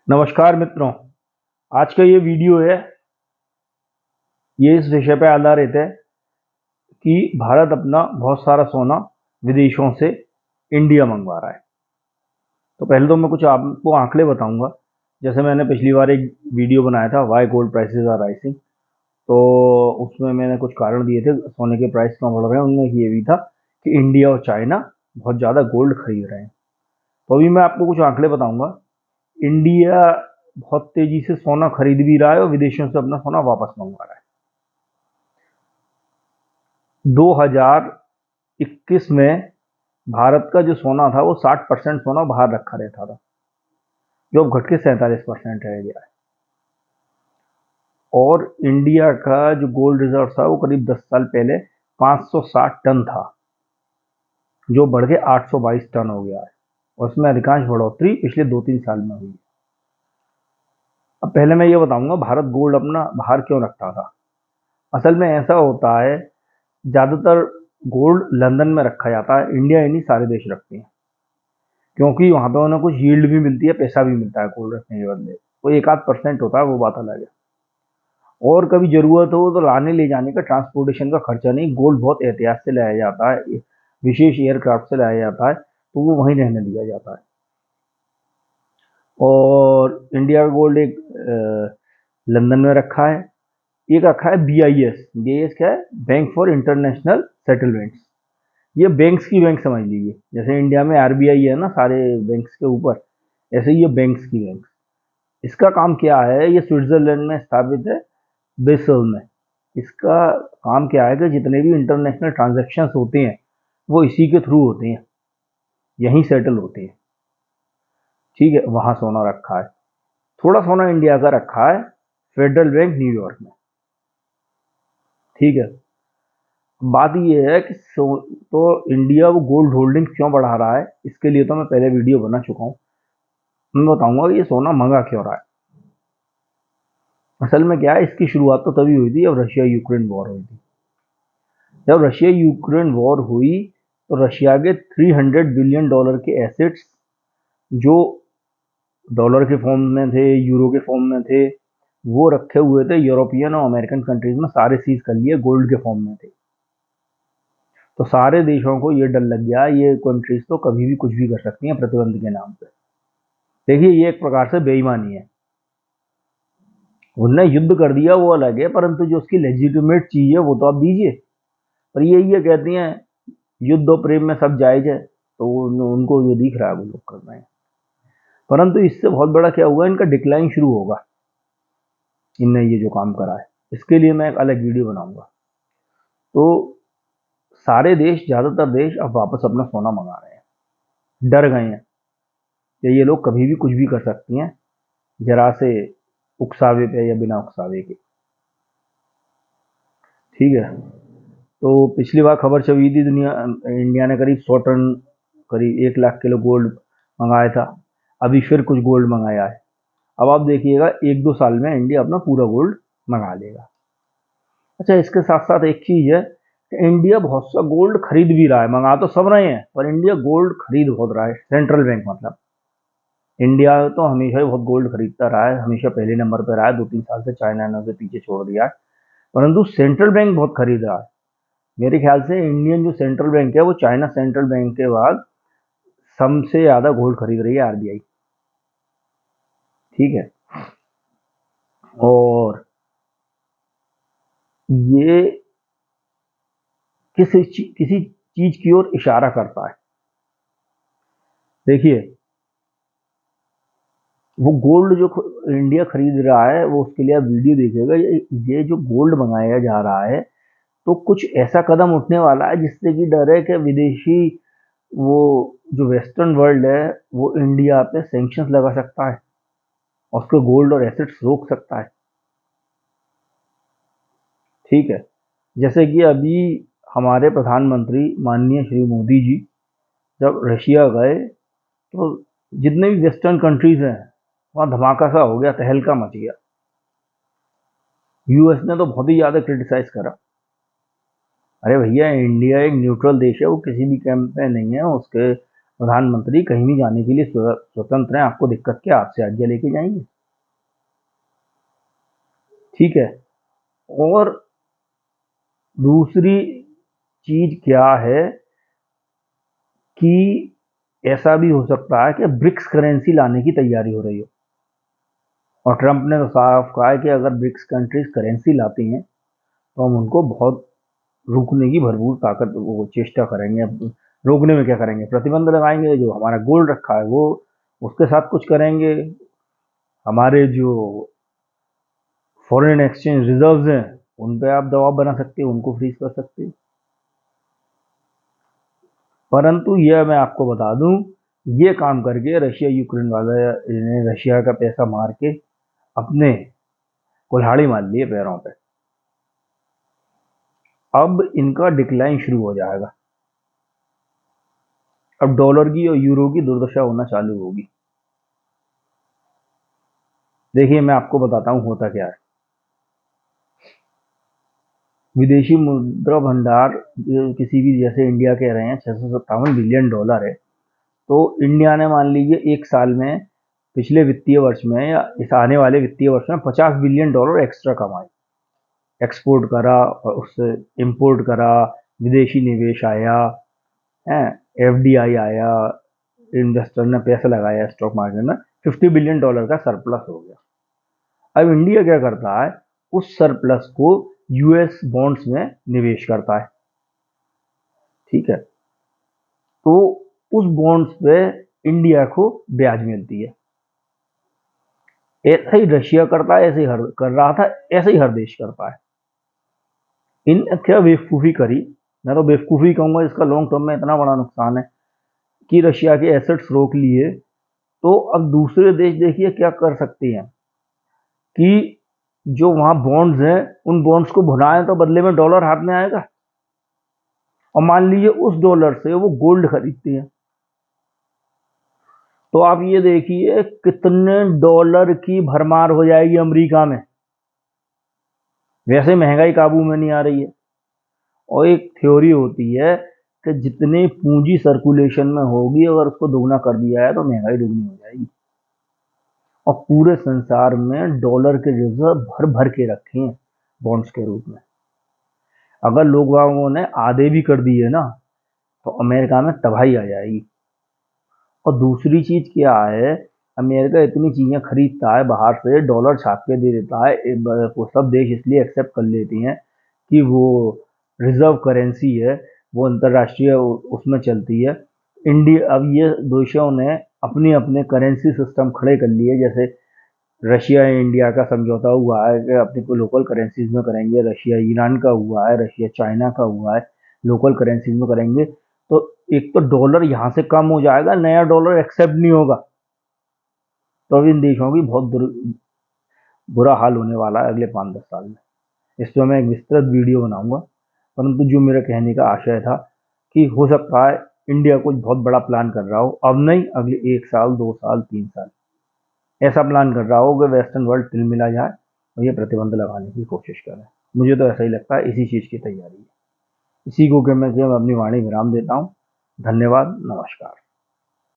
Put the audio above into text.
नमस्कार मित्रों। आज का ये वीडियो है, ये इस विषय पर आधारित है कि भारत अपना बहुत सारा सोना विदेशों से इंडिया मंगवा रहा है। तो पहले तो मैं कुछ आपको आंकड़े बताऊंगा। जैसे मैंने पिछली बार एक वीडियो बनाया था, why gold prices are rising. तो उसमें मैंने कुछ कारण दिए थे सोने के प्राइस क्यों बढ़ रहे हैं। उनमें ये भी था कि इंडिया और चाइना बहुत ज़्यादा गोल्ड खरीद रहे हैं। तो अभी मैं आपको कुछ आंकड़े बताऊंगा। इंडिया बहुत तेजी से सोना खरीद भी रहा है और विदेशों से अपना सोना वापस मंगवा रहा है। 2021 में भारत का जो सोना था वो 60% सोना बाहर रखा रहता था, जो अब घट के 47% रह गया है। और इंडिया का जो गोल्ड रिजर्व था वो करीब 10 साल पहले 560 टन था, जो बढ़ के 822 टन हो गया है। और उसमें अधिकांश बढ़ोतरी पिछले 2-3 साल में हुई। अब पहले मैं ये बताऊंगा भारत गोल्ड अपना बाहर क्यों रखता था। असल में ऐसा होता है, ज़्यादातर गोल्ड लंदन में रखा जाता है, इंडिया ही नहीं सारे देश रखते हैं, क्योंकि वहाँ पे उन्हें कुछ यील्ड भी मिलती है, पैसा भी मिलता है गोल्ड रखने के बदले। वो 1-8% होता है, वो बात अलग है। और कभी ज़रूरत हो तो लाने ले जाने का ट्रांसपोर्टेशन का खर्चा नहीं, गोल्ड बहुत एहतियात से लाया जाता है, विशेष एयरक्राफ्ट से लाया जाता है, तो वो वहीं रहने दिया जाता है। और इंडिया का गोल्ड एक लंदन में रखा है, एक रखा है BIS। BIS क्या है? Bank for international settlements. ये बैंक्स की बैंक समझ लीजिए। जैसे इंडिया में RBI है ना सारे बैंक्स के ऊपर, ऐसे ही ये बैंक्स की बैंक। इसका काम क्या है? ये स्विट्जरलैंड में स्थापित है, बेसल में। इसका काम क्या है कि जितने भी इंटरनेशनल ट्रांजैक्शंस होते हैं वो इसी के थ्रू होते हैं, यहीं सेटल होते हैं। ठीक है, वहाँ सोना रखा है। थोड़ा सोना इंडिया का रखा है फेडरल बैंक न्यूयॉर्क में। ठीक है, बात ये है कि तो इंडिया वो गोल्ड होल्डिंग क्यों बढ़ा रहा है, इसके लिए तो मैं पहले वीडियो बना चुका हूँ। मैं बताऊंगा कि ये सोना महंगा क्यों रहा है। असल में क्या है, इसकी शुरुआत तो तभी हुई थी जब रशिया यूक्रेन वॉर हुई थी। जब रशिया यूक्रेन वॉर हुई तो रशिया के $300 बिलियन के एसेट्स, जो डॉलर के फॉर्म में थे, यूरो के फॉर्म में थे, वो रखे हुए थे यूरोपियन और अमेरिकन कंट्रीज में, सारे सीज कर लिए, गोल्ड के फॉर्म में थे। तो सारे देशों को ये डर लग गया, ये कंट्रीज तो कभी भी कुछ भी कर सकती हैं प्रतिबंध के नाम पे। देखिए, ये एक प्रकार से बेईमानी है। उनने युद्ध कर दिया वो अलग है, परंतु जो उसकी लेजिटिमेट चीज है वो तो आप दीजिए। पर ये कहती हैं युद्ध और प्रेम में सब जायज है, तो उनको जो दिख रहा है वो लोग कर रहे हैं। परंतु इससे बहुत बड़ा क्या हुआ, इनका डिक्लाइन शुरू होगा। इनने ये जो काम करा है, इसके लिए मैं एक अलग वीडियो बनाऊंगा। तो सारे देश, ज्यादातर देश अब वापस अपना सोना मंगा रहे हैं, डर गए हैं कि ये लोग कभी भी कुछ भी कर सकती हैं, जरा से उकसावे पे या बिना उकसावे के। ठीक है, तो पिछली बार खबर छपी थी, इंडिया ने करीब 100 टन, करीब 1 लाख किलो गोल्ड मंगाया था। अभी फिर कुछ गोल्ड मंगाया है। अब आप देखिएगा 1-2 साल में इंडिया अपना पूरा गोल्ड मंगा लेगा। अच्छा, इसके साथ साथ एक चीज है कि इंडिया बहुत सा गोल्ड खरीद भी रहा है। मंगा तो सब रहे हैं, पर इंडिया गोल्ड खरीद बहुत रहा है। सेंट्रल बैंक मतलब इंडिया तो हमेशा ही बहुत गोल्ड खरीदता रहा है, हमेशा पहले नंबर पर रहा है। 2-3 साल से चाइना ने उसे पीछे छोड़ दिया है, परंतु सेंट्रल बैंक बहुत खरीद रहा है। मेरे ख्याल से इंडियन जो सेंट्रल बैंक है वो चाइना सेंट्रल बैंक के बाद सबसे ज्यादा गोल्ड खरीद रही है, RBI। ठीक है, और ये किसी चीज की ओर इशारा करता है। देखिए, वो गोल्ड जो इंडिया खरीद रहा है, वो उसके लिए आप वीडियो देखिएगा। ये जो गोल्ड मंगाया जा रहा है, तो कुछ ऐसा कदम उठने वाला है जिससे कि डर है कि विदेशी, वो जो वेस्टर्न वर्ल्ड है, वो इंडिया पे सैंक्शंस लगा सकता है और उसके गोल्ड और एसेट्स रोक सकता है। ठीक है, जैसे कि अभी हमारे प्रधानमंत्री माननीय श्री मोदी जी जब रशिया गए, तो जितने भी वेस्टर्न कंट्रीज हैं वहाँ धमाका सा हो गया, तहलका मच गया। US ने तो बहुत ही ज़्यादा क्रिटिसाइज करा। अरे भैया, इंडिया एक न्यूट्रल देश है, वो किसी भी कैंप में नहीं है। उसके प्रधानमंत्री कहीं भी जाने के लिए स्वतंत्र हैं, आपको दिक्कत क्या, आपसे आज्ञा लेके जाएंगे। ठीक है। और दूसरी चीज क्या है कि ऐसा भी हो सकता है कि ब्रिक्स करेंसी लाने की तैयारी हो रही हो, और ट्रंप ने तो साफ कहा है कि अगर ब्रिक्स कंट्रीज करेंसी लाती हैं तो हम उनको बहुत रोकने की भरपूर ताकत वो चेष्टा करेंगे। अब रोकने में क्या करेंगे, प्रतिबंध लगाएंगे, जो हमारा गोल्ड रखा है वो उसके साथ कुछ करेंगे, हमारे जो फॉरेन एक्सचेंज रिजर्व्स हैं उन पे आप दबाव बना सकते हैं, उनको फ्रीज कर सकते हैं। परंतु यह मैं आपको बता दूं, ये काम करके रशिया यूक्रेन वाले ने रशिया का पैसा मार के अपने कुल्हाड़ी मार लिए पैरों पे। अब इनका डिक्लाइन शुरू हो जाएगा, अब डॉलर की और यूरो की दुर्दशा होना चालू होगी। देखिए मैं आपको बताता हूं होता क्या है। विदेशी मुद्रा भंडार किसी भी, जैसे इंडिया कह रहे हैं 657 बिलियन डॉलर है, तो इंडिया ने मान लीजिए एक साल में, पिछले वित्तीय वर्ष में या इस आने वाले वित्तीय वर्ष में 50 बिलियन डॉलर एक्स्ट्रा कमाए, एक्सपोर्ट करा और उससे इंपोर्ट करा, विदेशी निवेश आया है, एफडीआई आया, इन्वेस्टर ने पैसा लगाया स्टॉक मार्केट में, 50 बिलियन डॉलर का सरप्लस हो गया। अब इंडिया क्या करता है, उस सरप्लस को यूएस बॉन्ड्स में निवेश करता है। ठीक है। तो उस बॉन्ड्स पे इंडिया को ब्याज मिलती है। ऐसा ही रशिया करता है, ऐसे ही हर कर रहा था, ऐसे ही हर देश करता है। इन क्या बेवकूफ़ी करी, मैं तो बेवकूफ़ी कहूँगा, इसका लॉन्ग टर्म में इतना बड़ा नुकसान है कि रशिया के एसेट्स रोक लिए, तो अब दूसरे देश देखिए क्या कर सकते हैं कि जो वहाँ बॉन्ड्स हैं उन बॉन्ड्स को भुनाएं तो बदले में डॉलर हाथ में आएगा, और मान लीजिए उस डॉलर से वो गोल्ड खरीदते हैं, तो आप ये देखिए कितने डॉलर की भरमार हो जाएगी अमेरिका में। वैसे महंगाई काबू में नहीं आ रही है, और एक थ्योरी होती है कि जितनी पूंजी सर्कुलेशन में होगी अगर उसको दोगुना कर दिया है तो महंगाई दोगुनी हो जाएगी। और पूरे संसार में डॉलर के रिजर्व भर भर के रखे हैं बॉन्ड्स के रूप में। अगर लोगों ने आधे भी कर दिए ना तो अमेरिका में तबाही आ जाएगी। और दूसरी चीज क्या है, अमेरिका इतनी चीजें खरीदता है बाहर से, डॉलर छाप के दे देता है, वो सब देश इसलिए एक्सेप्ट कर लेती हैं कि वो रिजर्व करेंसी है, वो अंतर्राष्ट्रीय उसमें चलती है। इंडिया, अब ये देशों ने अपने अपने करेंसी सिस्टम खड़े कर लिए, जैसे रशिया इंडिया का समझौता हुआ है कि अपनी को लोकल करेंसीज में करेंगे, रशिया ईरान का हुआ है, रशिया चाइना का हुआ है, लोकल करेंसीज में करेंगे। तो एक तो डॉलर यहाँ से कम हो जाएगा, नया डॉलर एक्सेप्ट नहीं होगा, तो अब इन देशों की बहुत बुरा हाल होने वाला है अगले 5-10 साल में। इस पर मैं एक विस्तृत वीडियो बनाऊंगा, परंतु जो मेरे कहने का आशय था कि हो सकता है इंडिया कुछ बहुत बड़ा प्लान कर रहा हो, अब नहीं अगले 1 साल 2 साल 3 साल ऐसा प्लान कर रहा हो कि वेस्टर्न वर्ल्ड तिलमिला जाए और ये प्रतिबंध लगाने की कोशिश करें। मुझे तो ऐसा ही लगता है, इसी चीज़ की तैयारी है। इसी को कि मैं अपनी वाणी विराम देता हूँ। धन्यवाद, नमस्कार।